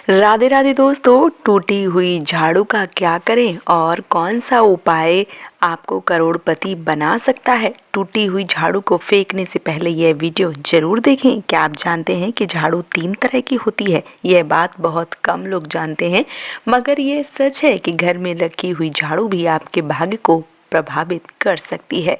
राधे राधे दोस्तों, टूटी हुई झाड़ू का क्या करें और कौन सा उपाय आपको करोड़पति बना सकता है। टूटी हुई झाड़ू को फेंकने से पहले यह वीडियो जरूर देखें। क्या आप जानते हैं कि झाड़ू 3 तरह की होती है। यह बात बहुत कम लोग जानते हैं, मगर ये सच है कि घर में रखी हुई झाड़ू भी आपके भाग्य को प्रभावित कर सकती है।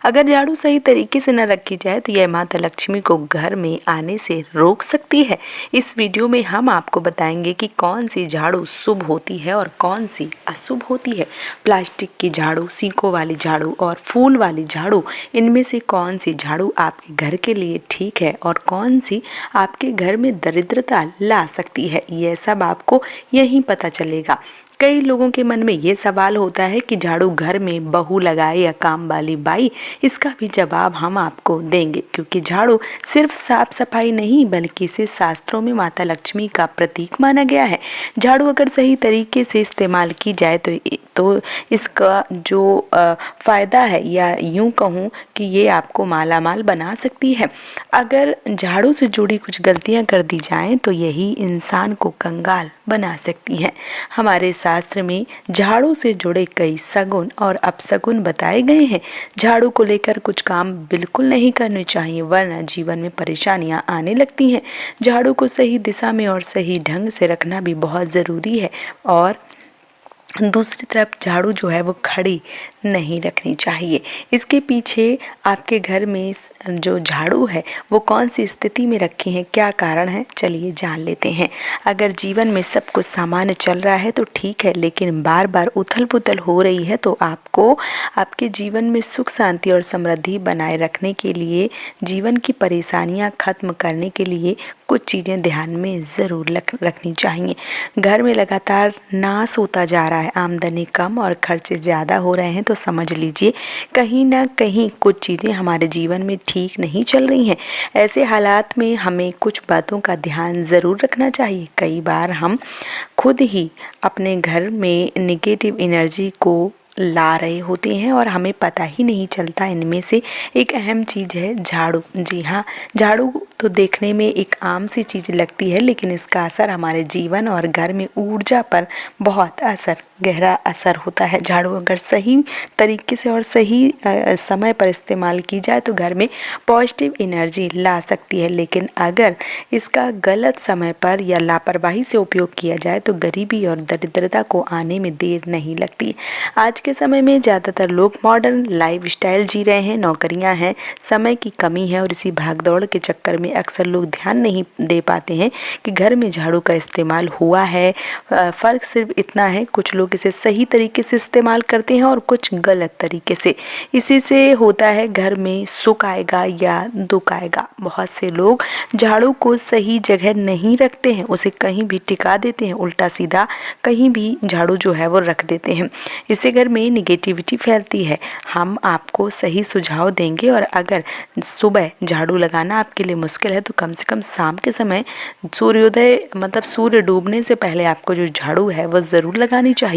अगर झाड़ू सही तरीके से न रखी जाए तो यह माता लक्ष्मी को घर में आने से रोक सकती है। इस वीडियो में हम आपको बताएंगे कि कौन सी झाड़ू शुभ होती है और कौन सी अशुभ होती है। प्लास्टिक की झाड़ू, सीकों वाली झाड़ू और फूल वाली झाड़ू, इनमें से कौन सी झाड़ू आपके घर के लिए ठीक है और कौन सी आपके घर में दरिद्रता ला सकती है, यह सब आपको यहीं पता चलेगा। कई लोगों के मन में ये सवाल होता है कि झाड़ू घर में बहू लगाए या काम वाली बाई। इसका भी जवाब हम आपको देंगे, क्योंकि झाड़ू सिर्फ साफ सफाई नहीं बल्कि इसे शास्त्रों में माता लक्ष्मी का प्रतीक माना गया है। झाड़ू अगर सही तरीके से इस्तेमाल की जाए तो इसका जो फ़ायदा है, या यूं कहूँ कि ये आपको मालामाल बना सकती है। अगर झाड़ू से जुड़ी कुछ गलतियां कर दी जाएं तो यही इंसान को कंगाल बना सकती हैं। हमारे शास्त्र में झाड़ू से जुड़े कई सगुन और अपशगुन बताए गए हैं। झाड़ू को लेकर कुछ काम बिल्कुल नहीं करने चाहिए, वरना जीवन में परेशानियां आने लगती हैं। झाड़ू को सही दिशा में और सही ढंग से रखना भी बहुत ज़रूरी है। और दूसरी तरफ झाड़ू जो है वो खड़ी नहीं रखनी चाहिए। इसके पीछे आपके घर में जो झाड़ू है वो कौन सी स्थिति में रखी है, क्या कारण है, चलिए जान लेते हैं। अगर जीवन में सब कुछ सामान्य चल रहा है तो ठीक है, लेकिन बार बार उथल पुथल हो रही है तो आपको आपके जीवन में सुख शांति और समृद्धि बनाए रखने के लिए, जीवन की परेशानियां खत्म करने के लिए कुछ चीज़ें ध्यान में ज़रूर रखनी चाहिए। घर में लगातार नाश होता जा रहा है, आमदनी कम और खर्चे ज़्यादा हो रहे हैं, तो समझ लीजिए कहीं ना कहीं कुछ चीज़ें हमारे जीवन में ठीक नहीं चल रही हैं। ऐसे हालात में हमें कुछ बातों का ध्यान ज़रूर रखना चाहिए। कई बार हम खुद ही अपने घर में निगेटिव एनर्जी को ला रहे होते हैं और हमें पता ही नहीं चलता। इनमें से एक अहम चीज़ है झाड़ू। जी हाँ, झाड़ू तो देखने में एक आम सी चीज़ लगती है, लेकिन इसका असर हमारे जीवन और घर में ऊर्जा पर बहुत गहरा असर होता है। झाड़ू अगर सही तरीके से और सही समय पर इस्तेमाल की जाए तो घर में पॉजिटिव एनर्जी ला सकती है, लेकिन अगर इसका गलत समय पर या लापरवाही से उपयोग किया जाए तो गरीबी और दरिद्रता को आने में देर नहीं लगती। आज के समय में ज़्यादातर लोग मॉडर्न लाइफस्टाइल जी रहे हैं, नौकरियां हैं, समय की कमी है और इसी भागदौड़ के चक्कर में अक्सर लोग ध्यान नहीं दे पाते हैं कि घर में झाड़ू का इस्तेमाल हुआ है। फ़र्क सिर्फ इतना है, कुछ लोग इसे सही तरीके से इस्तेमाल करते हैं और कुछ गलत तरीके से। इसी से होता है घर में सुख आएगा या दुख आएगा। बहुत से लोग झाड़ू को सही जगह नहीं रखते हैं, उसे कहीं भी टिका देते हैं, उल्टा सीधा कहीं भी झाड़ू जो है वो रख देते हैं। इससे घर में निगेटिविटी फैलती है। हम आपको सही सुझाव देंगे, और अगर सुबह झाड़ू लगाना आपके लिए मुश्किल है तो कम से कम शाम के समय सूर्योदय मतलब सूर्य डूबने से पहले आपको जो झाड़ू है वो ज़रूर लगानी चाहिए।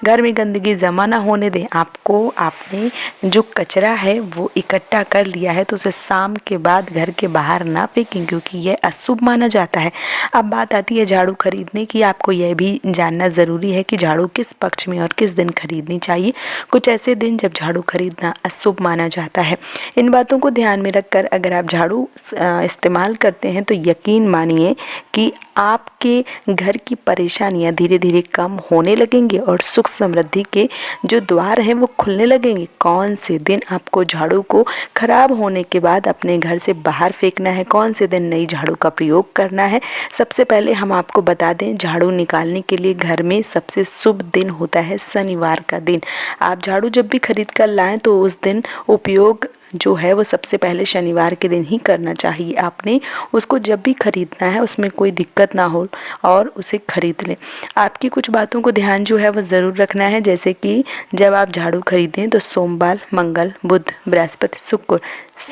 घर में गंदगी जमा ना होने दें। आपने जो कचरा है वो इकट्ठा कर लिया है तो उसे शाम के बाद घर के बाहर ना फेंकें, क्योंकि यह अशुभ माना जाता है। अब बात आती है झाड़ू खरीदने की। आपको यह भी जानना ज़रूरी है कि झाड़ू किस पक्ष में और किस दिन खरीदनी चाहिए। कुछ ऐसे दिन जब झाड़ू खरीदना अशुभ माना जाता है। इन बातों को ध्यान में रखकर अगर आप झाड़ू इस्तेमाल करते हैं तो यकीन मानिए कि आपके घर की परेशानियां धीरे धीरे कम होने लगेंगी और सुख समृद्धि के जो द्वार हैं वो खुलने लगेंगे। कौन से दिन आपको झाड़ू को खराब होने के बाद अपने घर से बाहर फेंकना है, कौन से दिन नई झाड़ू का प्रयोग करना है, सबसे पहले हम आपको बता दें, झाड़ू निकालने के लिए घर में सबसे शुभ दिन होता है शनिवार का दिन। आप झाड़ू जब भी खरीद कर लाएं तो उस दिन उपयोग जो है वो सबसे पहले शनिवार के दिन ही करना चाहिए। आपने उसको जब भी खरीदना है उसमें कोई दिक्कत ना हो और उसे खरीद लें। आपकी कुछ बातों को ध्यान जो है वो ज़रूर रखना है, जैसे कि जब आप झाड़ू खरीदें तो सोमवार, मंगल, बुध, बृहस्पति, शुक्र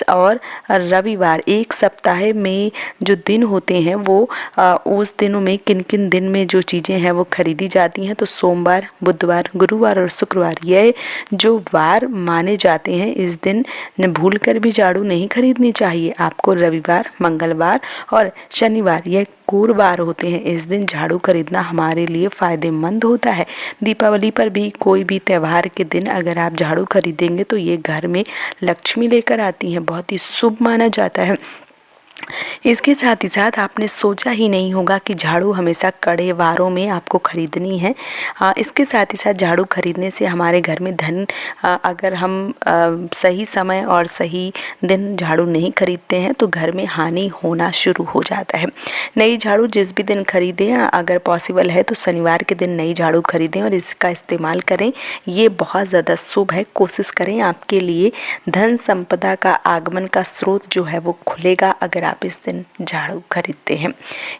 और रविवार, एक सप्ताह में जो दिन होते हैं वो उस दिनों में किन किन दिन में जो चीज़ें हैं वो खरीदी जाती हैं। तो सोमवार, बुधवार, गुरुवार और शुक्रवार, यह जो वार माने जाते हैं, इस दिन भूलकर भी झाड़ू नहीं खरीदनी चाहिए। आपको रविवार, मंगलवार और शनिवार, यह शुक्रवार होते हैं, इस दिन झाड़ू खरीदना हमारे लिए फ़ायदेमंद होता है। दीपावली पर भी कोई भी त्यौहार के दिन अगर आप झाड़ू खरीदेंगे तो ये घर में लक्ष्मी लेकर आती हैं, बहुत ही शुभ माना जाता है। इसके साथ ही साथ आपने सोचा ही नहीं होगा कि झाड़ू हमेशा कड़े वारों में आपको खरीदनी है। इसके साथ ही साथ झाड़ू खरीदने से हमारे घर में धन, अगर हम सही समय और सही दिन झाड़ू नहीं खरीदते हैं तो घर में हानि होना शुरू हो जाता है। नई झाड़ू जिस भी दिन खरीदें, अगर पॉसिबल है तो शनिवार के दिन नई झाड़ू खरीदें और इसका इस्तेमाल करें। ये बहुत ज़्यादा शुभ है। कोशिश करें आपके लिए धन संपदा का आगमन का स्रोत जो है वो खुलेगा अगर आप इस दिन झाड़ू खरीदते हैं।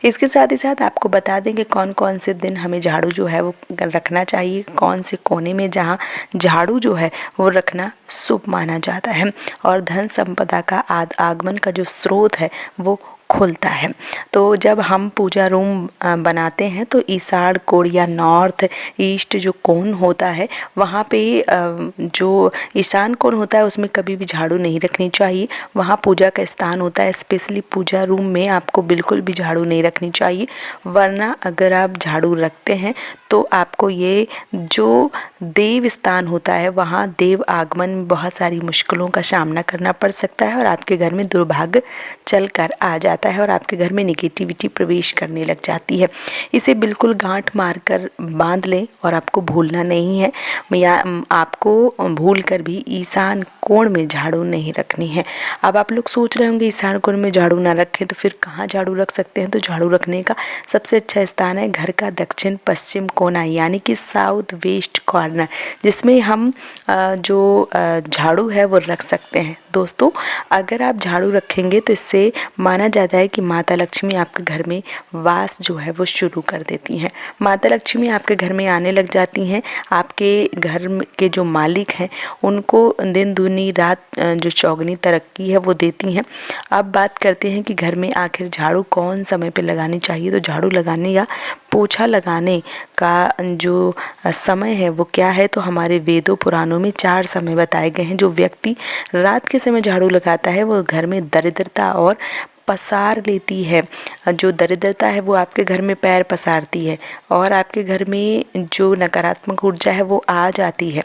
इसके साथ ही साथ आपको बता दें कि कौन कौन से दिन हमें झाड़ू जो है वो रखना चाहिए, कौन से कोने में जहां झाड़ू जो है वो रखना शुभ माना जाता है और धन संपदा का आगमन का जो स्रोत है वो खुलता है। तो जब हम पूजा रूम बनाते हैं तो ईशान कोण या नॉर्थ ईस्ट जो कोण होता है वहाँ पे जो ईशान कोण होता है उसमें कभी भी झाड़ू नहीं रखनी चाहिए। वहाँ पूजा का स्थान होता है, स्पेशली पूजा रूम में आपको बिल्कुल भी झाड़ू नहीं रखनी चाहिए, वरना अगर आप झाड़ू रखते हैं तो आपको ये जो देव स्थान होता है वहाँ देव आगमन में बहुत सारी मुश्किलों का सामना करना पड़ सकता है और आपके घर में दुर्भाग्य चल कर आ जाता है और आपके घर में नेगेटिविटी प्रवेश करने लग जाती है। इसे बिल्कुल गांठ मारकर बांध लें और आपको भूलना नहीं है, या आपको भूल कर भी ईशान कोण में झाड़ू नहीं रखनी है। अब आप लोग सोच रहे होंगे ईशान कोण में झाड़ू ना रखें तो फिर कहाँ झाड़ू रख सकते हैं? तो झाड़ू रखने का सबसे अच्छा स्थान है घर का दक्षिण पश्चिम कोना, यानी कि साउथ वेस्ट कॉर्नर, जिसमें हम जो झाड़ू है वो रख सकते हैं। दोस्तों, अगर आप झाड़ू रखेंगे तो इससे माना जाता है कि माता लक्ष्मी आपके घर में वास जो है वो शुरू कर देती हैं। माता लक्ष्मी आपके घर में आने लग जाती हैं। आपके घर के जो मालिक हैं उनको दिन दूनी रात जो चौगनी तरक्की है वो देती हैं। अब बात करते हैं कि घर में आखिर झाड़ू कौन समय पे लगानी चाहिए। तो झाड़ू लगाने या पोछा लगाने का जो समय है वो क्या है? तो हमारे वेदों पुराणों में 4 समय बताए गए हैं। जो व्यक्ति रात के समय झाड़ू लगाता है वो घर में दरिद्रता और पसार लेती है। जो दरिद्रता है वो आपके घर में पैर पसारती है और आपके घर में जो नकारात्मक ऊर्जा है वो आ जाती है।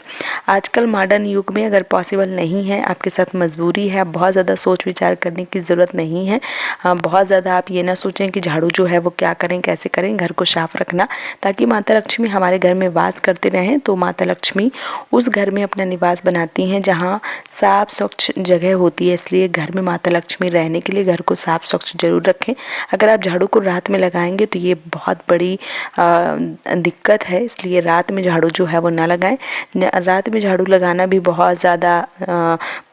आजकल मॉडर्न युग में अगर पॉसिबल नहीं है, आपके साथ मजबूरी है, आप बहुत ज़्यादा सोच विचार करने की ज़रूरत नहीं है। बहुत ज़्यादा आप ये ना सोचें कि झाड़ू जो है वो क्या करें, कैसे करें। घर को साफ रखना ताकि माता लक्ष्मी हमारे घर में वास करते रहें। तो माता लक्ष्मी उस घर में अपना निवास बनाती हैं जहाँ साफ स्वच्छ जगह होती है, इसलिए घर में माता लक्ष्मी रहने के लिए घर को साफ स्वच्छ जरूर रखें। अगर आप झाड़ू को रात में लगाएंगे तो ये बहुत बड़ी दिक्कत है, इसलिए रात में झाड़ू जो है वो ना लगाएं। रात में झाड़ू लगाना भी बहुत ज़्यादा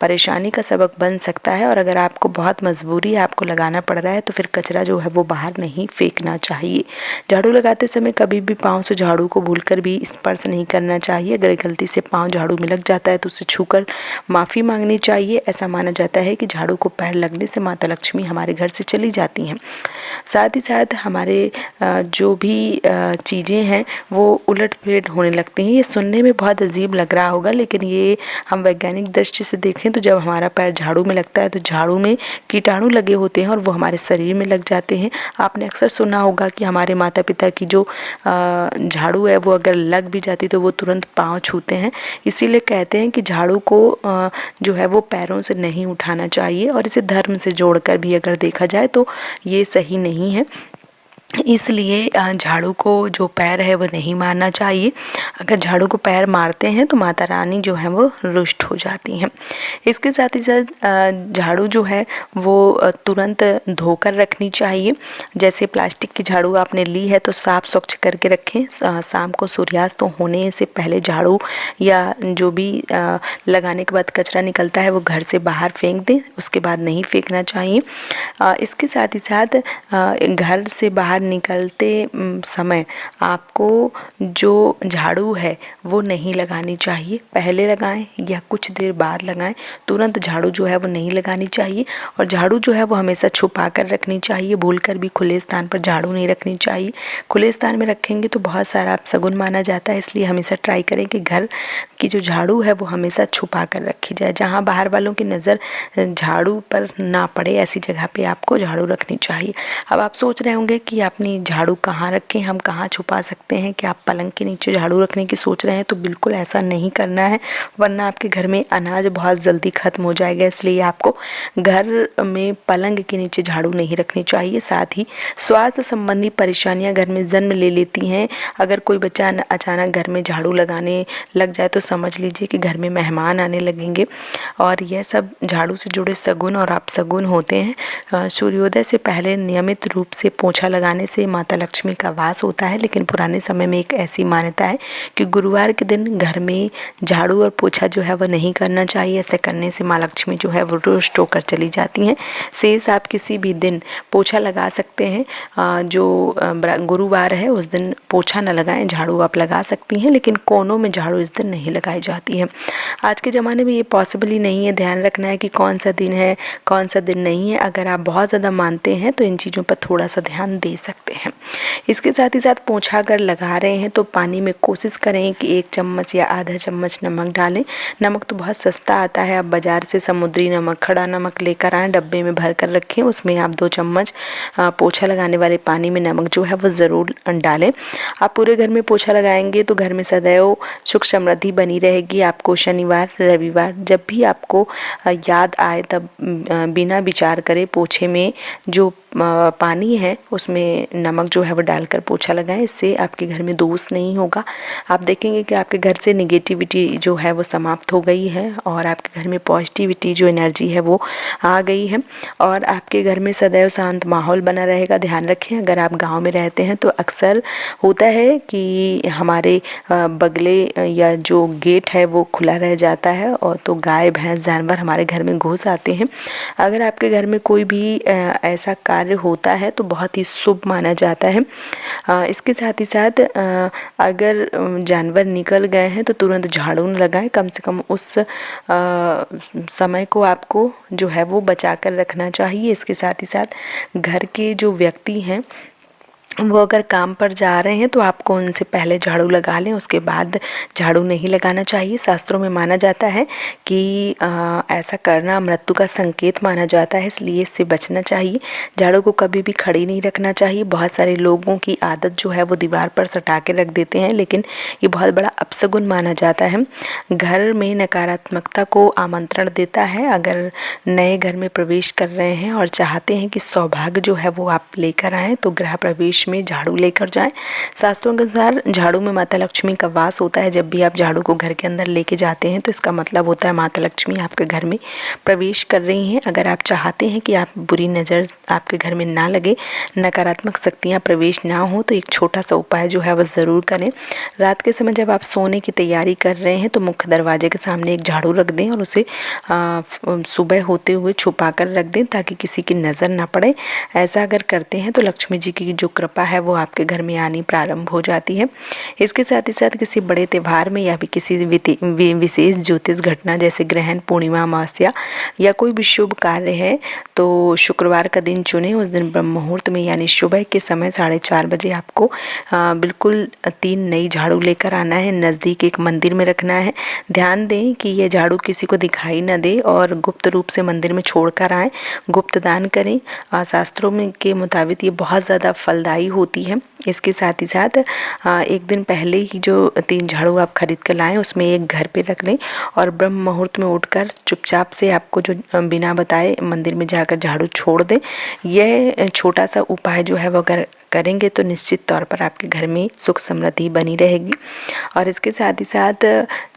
परेशानी का सबक बन सकता है और अगर आपको बहुत मजबूरी है, आपको लगाना पड़ रहा है, तो फिर कचरा जो है वो बाहर नहीं फेंकना चाहिए। झाड़ू लगाते समय कभी भी पाँव से झाड़ू को भूलकर भी स्पर्श नहीं करना चाहिए। अगर गलती से पाँव झाड़ू में लग जाता है तो उसे छूकर माफ़ी मांगनी चाहिए। ऐसा माना जाता है कि झाड़ू को पैर लगने से माता लक्ष्मी हमारे घर से चली जाती हैं। साथ ही साथ हमारे जो भी चीज़ें हैं वो उलट पुलट होने लगती हैं। ये सुनने में बहुत अजीब लग रहा होगा, लेकिन ये हम वैज्ञानिक दृष्टि से देखें तो जब हमारा पैर झाड़ू में लगता है तो झाड़ू में कीटाणु लगे होते हैं और वो हमारे शरीर में लग जाते हैं। आपने अक्सर सुना होगा कि हमारे माता पिता की जो झाड़ू है वो अगर लग भी जाती तो वो तुरंत पाँव छूते हैं। इसीलिए कहते हैं कि झाड़ू को जो है वो पैरों से नहीं उठाना चाहिए और इसे धर्म से जोड़कर भी अगर देखा जाए तो ये सही नहीं है। इसलिए झाड़ू को जो पैर है वो नहीं मारना चाहिए। अगर झाड़ू को पैर मारते हैं तो माता रानी जो है वो रुष्ट हो जाती हैं। इसके साथ ही साथ झाड़ू जो है वो तुरंत धोकर रखनी चाहिए। जैसे प्लास्टिक की झाड़ू आपने ली है तो साफ स्वच्छ करके रखें। शाम को सूर्यास्त होने से पहले झाड़ू या जो भी लगाने के बाद कचरा निकलता है वो घर से बाहर फेंक दें, उसके बाद नहीं फेंकना चाहिए। इसके साथ ही साथ घर से बाहर निकलते समय आपको जो झाड़ू है वो नहीं लगानी चाहिए। पहले लगाएं या कुछ देर बाद लगाएं, तुरंत झाड़ू जो है वो नहीं लगानी चाहिए। और झाड़ू जो है वो हमेशा छुपा कर रखनी चाहिए। भूलकर भी खुले स्थान पर झाड़ू नहीं रखनी चाहिए। खुले स्थान में रखेंगे तो बहुत सारा अपशगुन माना जाता है, इसलिए हमेशा ट्राई करें कि घर की जो झाड़ू है वो हमेशा छुपा कर रखी जाए, जहाँ बाहर वालों की नज़र झाड़ू पर ना पड़े, ऐसी जगह पे आपको झाड़ू रखनी चाहिए। अब आप सोच रहे होंगे कि अपनी झाड़ू कहाँ रखें, हम कहाँ छुपा सकते हैं। कि आप पलंग के नीचे झाड़ू रखने की सोच रहे हैं तो बिल्कुल ऐसा नहीं करना है, वरना आपके घर में अनाज बहुत जल्दी ख़त्म हो जाएगा। इसलिए आपको घर में पलंग के नीचे झाड़ू नहीं रखनी चाहिए। साथ ही स्वास्थ्य संबंधी परेशानियां घर में जन्म ले लेती हैं। अगर कोई बच्चा अचानक घर में झाड़ू लगाने लग जाए तो समझ लीजिए कि घर में मेहमान आने लगेंगे। और यह सब झाड़ू से जुड़े सगुन और अपशगुन होते हैं। सूर्योदय से पहले नियमित रूप से पोछा लगाने से माता लक्ष्मी का वास होता है। लेकिन पुराने समय में एक ऐसी मान्यता है कि गुरुवार के दिन घर में झाड़ू और पोछा जो है वह नहीं करना चाहिए। ऐसे करने से माँ लक्ष्मी जो है वो रुष्ट होकर चली जाती हैं। शेष आप किसी भी दिन पोछा लगा सकते हैं। जो गुरुवार है उस दिन पोछा न लगाएं, झाड़ू आप लगा सकती हैं, लेकिन कोनों में झाड़ू इस दिन नहीं लगाई जाती है। आज के ज़माने में ये पॉसिबल ही नहीं है। ध्यान रखना है कि कौन सा दिन है कौन सा दिन नहीं है। अगर आप बहुत ज़्यादा मानते हैं तो इन चीज़ों पर थोड़ा सा ध्यान दे सकते हैं। इसके साथ ही साथ पोछा अगर लगा रहे हैं तो पानी में कोशिश करें कि 1 चम्मच या आधा चम्मच नमक डालें। नमक तो बहुत सस्ता आता है, आप बाज़ार से समुद्री नमक, खड़ा नमक लेकर आएँ, डब्बे में भर कर रखें। उसमें आप 2 चम्मच पोछा लगाने वाले पानी में नमक जो है वो ज़रूर डालें। आप पूरे घर में पोछा लगाएंगे तो घर में सदैव सुख समृद्धि बनी रहेगी। आपको शनिवार रविवार जब भी आपको याद आए तब बिना विचार करे पोछे में जो पानी है उसमें नमक जो है वो डालकर पोछा लगाएं। इससे आपके घर में दोष नहीं होगा। आप देखेंगे कि आपके घर से नेगेटिविटी जो है वो समाप्त हो गई है और आपके घर में पॉजिटिविटी जो एनर्जी है वो आ गई है और आपके घर में सदैव शांत माहौल बना रहेगा। ध्यान रखें, अगर आप गांव में रहते हैं तो अक्सर होता है कि हमारे बगले या जो गेट है वो खुला रह जाता है और तो गाय भैंस जानवर हमारे घर में घुस आते हैं। अगर आपके घर में कोई भी ऐसा कार्य होता है तो बहुत ही शुभ माना जाता है। इसके साथ ही साथ अगर जानवर निकल गए हैं तो तुरंत झाड़ू न लगाएं। कम से कम उस समय को आपको जो है वो बचा कर रखना चाहिए। इसके साथ ही साथ घर के जो व्यक्ति हैं वो अगर काम पर जा रहे हैं तो आपको उनसे पहले झाड़ू लगा लें, उसके बाद झाड़ू नहीं लगाना चाहिए। शास्त्रों में माना जाता है कि ऐसा करना मृत्यु का संकेत माना जाता है, इसलिए इससे बचना चाहिए। झाड़ू को कभी भी खड़ी नहीं रखना चाहिए। बहुत सारे लोगों की आदत जो है वो दीवार पर सटा के रख देते हैं, लेकिन ये बहुत बड़ा अपशगुन माना जाता है। घर में नकारात्मकता को आमंत्रण देता है। अगर नए घर में प्रवेश कर रहे हैं और चाहते हैं कि सौभाग्य जो है वो आप लेकर आएँ तो गृह प्रवेश में झाड़ू लेकर जाएं। शास्त्रों के अनुसार झाड़ू में माता लक्ष्मी का वास होता है। जब भी आप झाड़ू को घर के अंदर लेके जाते हैं तो इसका मतलब होता है माता लक्ष्मी आपके घर में प्रवेश कर रही हैं। अगर आप चाहते हैं कि आप बुरी नज़र आपके घर में ना लगे, नकारात्मक शक्तियाँ प्रवेश ना हो, तो एक छोटा सा उपाय जो है वह ज़रूर करें। रात के समय जब आप सोने की तैयारी कर रहे हैं तो मुख्य दरवाजे के सामने एक झाड़ू रख दें और उसे सुबह होते हुए छुपा कर रख दें ताकि किसी की नज़र ना पड़े। ऐसा अगर करते हैं तो लक्ष्मी जी की जो कृपा है वो आपके घर में आनी प्रारंभ हो जाती है। इसके साथ ही साथ किसी बड़े त्यौहार में या भी किसी विशेष ज्योतिष घटना जैसे ग्रहण, पूर्णिमा, अमावस्या या कोई भी शुभ कार्य है तो शुक्रवार का दिन चुनें। उस दिन ब्रह्म मुहूर्त में यानी सुबह के समय 4:30 बजे आपको बिल्कुल 3 नई झाड़ू लेकर आना है। नज़दीक एक मंदिर में रखना है। ध्यान दें कि यह झाड़ू किसी को दिखाई न दे और गुप्त रूप से मंदिर में छोड़ कर आएँ। गुप्त दान करें। शास्त्रों में के मुताबिक ये बहुत ज़्यादा फलदायी होती है। इसके साथ ही साथ एक दिन पहले ही जो 3 झाड़ू आप खरीद कर लाएं उसमें एक घर पे रख लें और ब्रह्म मुहूर्त में उठकर चुपचाप से आपको जो बिना बताए मंदिर में जाकर झाड़ू छोड़ दें। यह छोटा सा उपाय जो है वो अगर करेंगे तो निश्चित तौर पर आपके घर में सुख समृद्धि बनी रहेगी। और इसके साथ ही साथ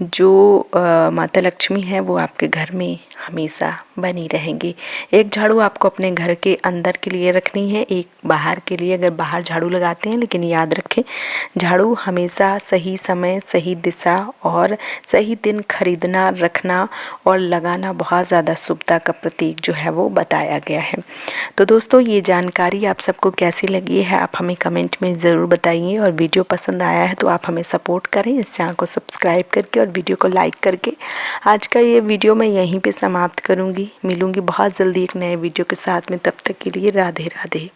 जो माता लक्ष्मी है वो आपके घर में हमेशा बनी रहेंगी। एक झाड़ू आपको अपने घर के अंदर के लिए रखनी है, एक बाहर के लिए अगर बाहर झाड़ू लगाते हैं। लेकिन याद रखें झाड़ू हमेशा सही समय, सही दिशा और सही दिन खरीदना, रखना और लगाना बहुत ज़्यादा शुभता का प्रतीक जो है वो बताया गया है। तो दोस्तों ये जानकारी आप सबको कैसी लगी है आप हमें कमेंट में ज़रूर बताइए और वीडियो पसंद आया है तो आप हमें सपोर्ट करें इस चैनल को सब्सक्राइब करके और वीडियो को लाइक करके। आज का ये वीडियो मैं यहीं पे समाप्त करूँगी। मिलूँगी बहुत जल्दी एक नए वीडियो के साथ में, तब तक के लिए राधे राधे।